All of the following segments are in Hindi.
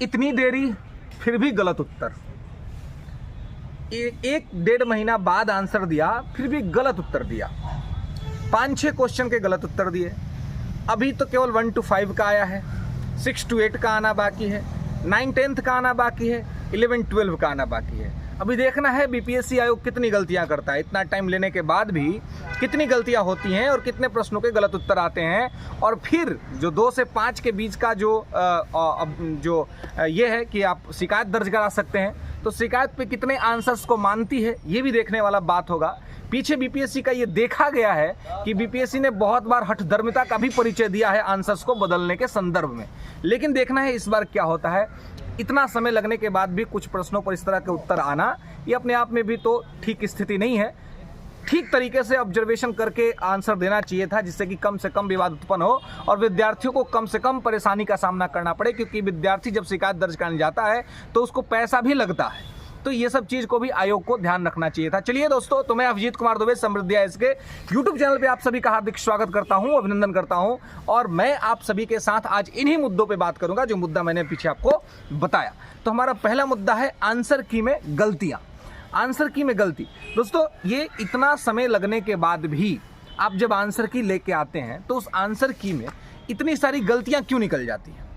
इतनी देरी, फिर भी गलत उत्तर। एक डेढ़ महीना बाद आंसर दिया, फिर भी गलत उत्तर दिया। 5-6 क्वेश्चन के गलत उत्तर दिए। अभी तो केवल 1 to 5 का आया है, 6 to 8 का आना बाकी है, 9-10th का आना बाकी है, 11-12 का आना बाकी है। अभी देखना है बीपीएससी आयोग कितनी गलतियां करता है। इतना टाइम लेने के बाद भी कितनी गलतियां होती हैं और कितने प्रश्नों के गलत उत्तर आते हैं। और फिर जो 2 से 5 के बीच का जो ये है कि आप शिकायत दर्ज करा सकते हैं, तो शिकायत पे कितने आंसर्स को मानती है, ये भी देखने वाला बात होगा। पीछे बीपीएससी का ये देखा गया है कि बीपीएससी ने बहुत बार हठधर्मिता का भी परिचय दिया है आंसर्स को बदलने के संदर्भ में। लेकिन देखना है इस बार क्या होता है। इतना समय लगने के बाद भी कुछ प्रश्नों पर इस तरह के उत्तर आना, ये अपने आप में भी तो ठीक स्थिति नहीं है। ठीक तरीके से ऑब्जर्वेशन करके आंसर देना चाहिए था, जिससे कि कम से कम विवाद उत्पन्न हो और विद्यार्थियों को कम से कम परेशानी का सामना करना पड़े। क्योंकि विद्यार्थी जब शिकायत दर्ज करने जाता है तो उसको पैसा भी लगता है। तो ये सब चीज़ को भी आयोग को ध्यान रखना चाहिए था। चलिए दोस्तों, तो मैं अभिजीत कुमार दुबे समृद्धि आईएएस के यूट्यूब चैनल पे आप सभी का हार्दिक स्वागत करता हूं, अभिनंदन करता हूं। और मैं आप सभी के साथ आज इन्हीं मुद्दों पे बात करूंगा जो मुद्दा मैंने पीछे आपको बताया। तो हमारा पहला मुद्दा है आंसर की में गलतियां। आंसर की में गलती। दोस्तों, ये इतना समय लगने के बाद भी आप जब आंसर की लेके आते हैं तो उस आंसर की में इतनी सारी गलतियां क्यों निकल जाती हैं?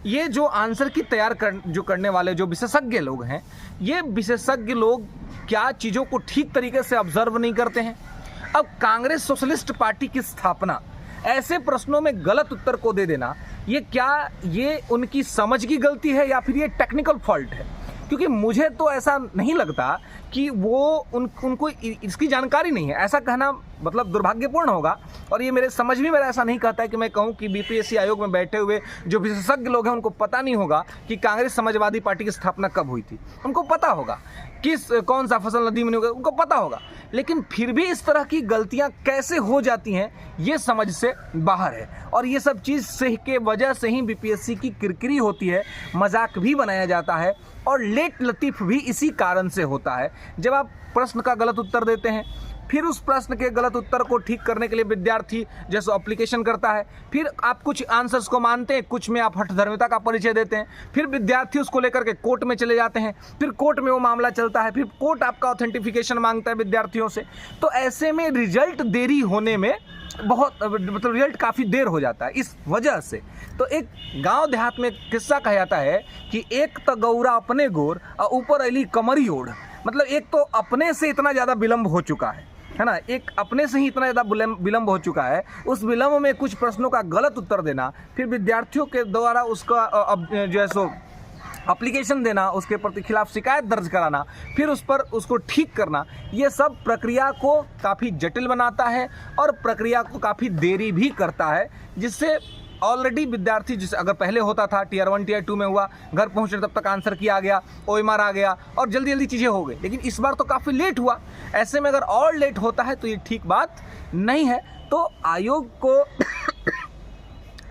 ये जो आंसर की करने वाले जो विशेषज्ञ लोग हैं, ये विशेषज्ञ लोग क्या चीज़ों को ठीक तरीके से ऑब्जर्व नहीं करते हैं? अब कांग्रेस सोशलिस्ट पार्टी की स्थापना ऐसे प्रश्नों में गलत उत्तर को दे देना, ये उनकी समझ की गलती है या फिर ये टेक्निकल फॉल्ट है? क्योंकि मुझे तो ऐसा नहीं लगता कि वो उनको इसकी जानकारी नहीं है। ऐसा कहना मतलब दुर्भाग्यपूर्ण होगा। और ये मेरे समझ भी मेरा ऐसा नहीं कहता है कि मैं कहूँ कि बीपीएससी आयोग में बैठे हुए जो विशेषज्ञ लोग हैं उनको पता नहीं होगा कि कांग्रेस समाजवादी पार्टी की स्थापना कब हुई थी। उनको पता होगा कौन सा फसल नदी में होगा, उनको पता होगा। लेकिन फिर भी इस तरह की गलतियां कैसे हो जाती हैं, ये समझ से बाहर है। और ये सब चीज़ से के वजह से ही बीपीएससी की किरकिरी होती है, मजाक भी बनाया जाता है और लेट लतीफ़ भी इसी कारण से होता है। जब आप प्रश्न का गलत उत्तर देते हैं, फिर उस प्रश्न के गलत उत्तर को ठीक करने के लिए विद्यार्थी जैसे एप्लीकेशन करता है, फिर आप कुछ आंसर्स को मानते हैं, कुछ में आप हठधर्मिता का परिचय देते हैं, फिर विद्यार्थी उसको लेकर के कोर्ट में चले जाते हैं, फिर कोर्ट में वो मामला चलता है, फिर कोर्ट आपका ऑथेंटिफिकेशन मांगता है विद्यार्थियों से। तो ऐसे में रिजल्ट देरी होने में बहुत मतलब रिजल्ट काफ़ी देर हो जाता है इस वजह से। तो एक गांव देहात में किस्सा कहा जाता है कि एक तो गौरा अपने गोर और ऊपर अली कमरी ओढ़। मतलब एक तो अपने से इतना ज़्यादा विलम्ब हो चुका है ना, एक अपने से ही इतना ज़्यादा विलम्ब हो चुका है, उस विलम्ब में कुछ प्रश्नों का गलत उत्तर देना, फिर विद्यार्थियों के द्वारा उसका जो है सो एप्लीकेशन देना, उसके प्रति खिलाफ शिकायत दर्ज कराना, फिर उस पर उसको ठीक करना, ये सब प्रक्रिया को काफ़ी जटिल बनाता है और प्रक्रिया को काफ़ी देरी भी करता है। जिससे ऑलरेडी विद्यार्थी, जिसे अगर पहले होता था टीयर 1 टीयर 2 में हुआ, घर पहुंचने तब तक आंसर किया गया, ओएमआर आ गया और जल्दी जल्दी चीज़ें हो गई। लेकिन इस बार तो काफ़ी लेट हुआ। ऐसे में अगर और लेट होता है तो ये ठीक बात नहीं है। तो आयोग को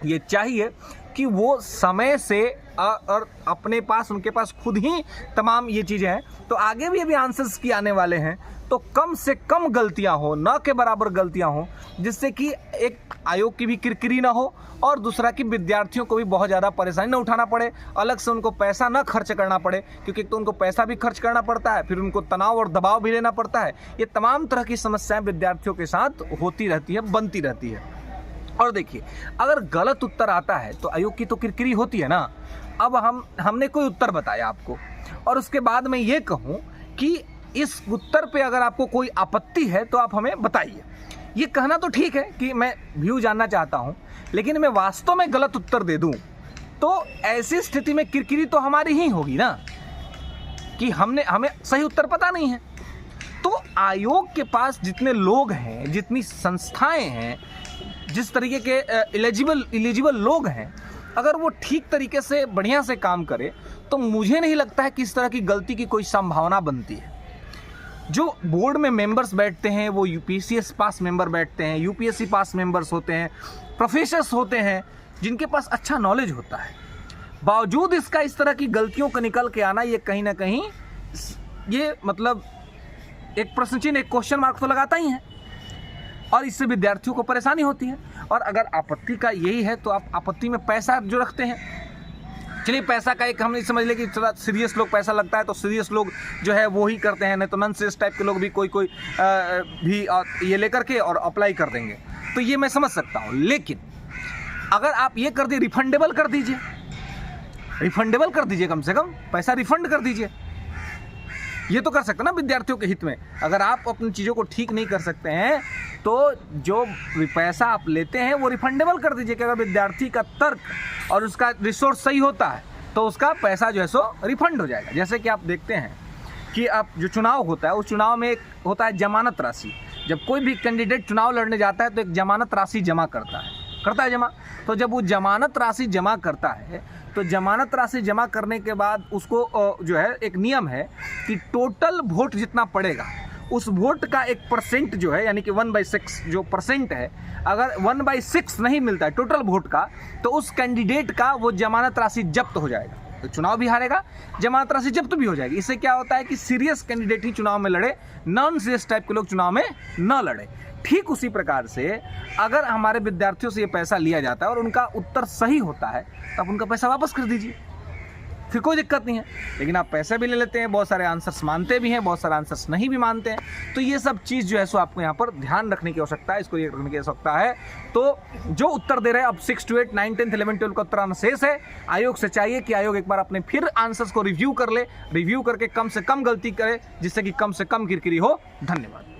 ये चाहिए कि वो समय से और अपने पास, उनके पास खुद ही तमाम ये चीज़ें हैं, तो आगे भी अभी आंसर्स की आने वाले हैं, तो कम से कम गलतियां हो, न के बराबर गलतियां हो, जिससे कि एक आयोग की भी किरकिरी ना हो और दूसरा कि विद्यार्थियों को भी बहुत ज़्यादा परेशानी न उठाना पड़े, अलग से उनको पैसा न खर्च करना पड़े। क्योंकि एक तो उनको पैसा भी खर्च करना पड़ता है, फिर उनको तनाव और दबाव भी लेना पड़ता है। ये तमाम तरह की समस्याएं विद्यार्थियों के साथ होती रहती है, बनती रहती है। और देखिए, अगर गलत उत्तर आता है तो आयोग की तो किरकिरी होती है ना। अब हमने कोई उत्तर बताया आपको और उसके बाद मैं ये कहूँ कि इस उत्तर पे अगर आपको कोई आपत्ति है तो आप हमें बताइए। ये कहना तो ठीक है कि मैं व्यू जानना चाहता हूँ, लेकिन मैं वास्तव में गलत उत्तर दे दूँ तो ऐसी स्थिति में किरकिरी तो हमारी ही होगी ना, कि हमें सही उत्तर पता नहीं है। तो आयोग के पास जितने लोग हैं, जितनी संस्थाएं हैं, जिस तरीके के एलिजिबल लोग हैं, अगर वो ठीक तरीके से बढ़िया से काम करे तो मुझे नहीं लगता है कि इस तरह की गलती की कोई संभावना बनती है। जो बोर्ड में मेंबर्स बैठते हैं वो यूपीसीएस पास मेंबर बैठते हैं, यूपीएससी पास मेंबर्स होते हैं, प्रोफेसर्स होते हैं जिनके पास अच्छा नॉलेज होता है। बावजूद इसका इस तरह की गलतियों का निकल के आना, ये कहीं ना कहीं ये मतलब एक प्रश्न चिन्ह, एक क्वेश्चन मार्क तो लगाता ही है और इससे विद्यार्थियों को परेशानी होती है। और अगर आपत्ति का यही है तो आप आपत्ति में पैसा जो रखते हैं, चलिए पैसा का एक हम नहीं समझ ले कि थोड़ा सीरियस लोग पैसा लगता है तो सीरियस लोग जो है वो ही करते हैं, नहीं तो नॉन सीरियस टाइप के लोग भी कोई भी ये लेकर के और अप्लाई कर देंगे, तो ये मैं समझ सकता हूँ। लेकिन अगर आप ये कर दिए, रिफंडेबल कर दीजिए, रिफंडेबल कर दीजिए, कम से कम पैसा रिफंड कर दीजिए, ये तो कर सकते हैं ना विद्यार्थियों के हित में। अगर आप अपनी चीज़ों को ठीक नहीं कर सकते हैं तो जो पैसा आप लेते हैं वो रिफंडेबल कर दीजिए कि अगर विद्यार्थी का तर्क और उसका रिसोर्स सही होता है तो उसका पैसा जो है सो रिफंड हो जाएगा। जैसे कि आप देखते हैं कि आप जो चुनाव होता है उस चुनाव में एक होता है जमानत राशि। जब कोई भी कैंडिडेट चुनाव लड़ने जाता है तो एक जमानत राशि जमा करता है जमा। तो जब वो जमानत राशि जमा करता है तो जमानत राशि जमा करने के बाद उसको जो है एक नियम है कि टोटल वोट जितना पड़ेगा उस वोट का एक परसेंट जो है, यानी कि 1/6 जो परसेंट है, अगर 1/6 नहीं मिलता है टोटल वोट का तो उस कैंडिडेट का वो जमानत राशि जब्त हो जाएगा, तो चुनाव भी हारेगा, जमानत राशि जब्त भी हो जाएगी। इससे क्या होता है कि सीरियस कैंडिडेट ही चुनाव में लड़े, नॉन सीरियस टाइप के लोग चुनाव में न लड़े। ठीक उसी प्रकार से अगर हमारे विद्यार्थियों से ये पैसा लिया जाता है और उनका उत्तर सही होता है तो आप उनका पैसा वापस कर दीजिए, फिर कोई दिक्कत नहीं है। लेकिन आप पैसे भी ले लेते हैं, बहुत सारे आंसर्स मानते भी हैं, बहुत सारे आंसर्स नहीं भी मानते हैं, तो ये सब चीज़ जो है सो आपको यहाँ पर ध्यान रखने की आवश्यकता है, इसको ये रखने की आवश्यकता है। तो जो उत्तर दे रहे हैं अब 6 to 8, 9, 10, 11, 12 का उत्तर शेष है। आयोग से चाहिए कि आयोग एक बार अपने फिर आंसर्स को रिव्यू कर ले, रिव्यू करके कम से कम गलती करे जिससे कि कम से कम किरकिरी हो। धन्यवाद।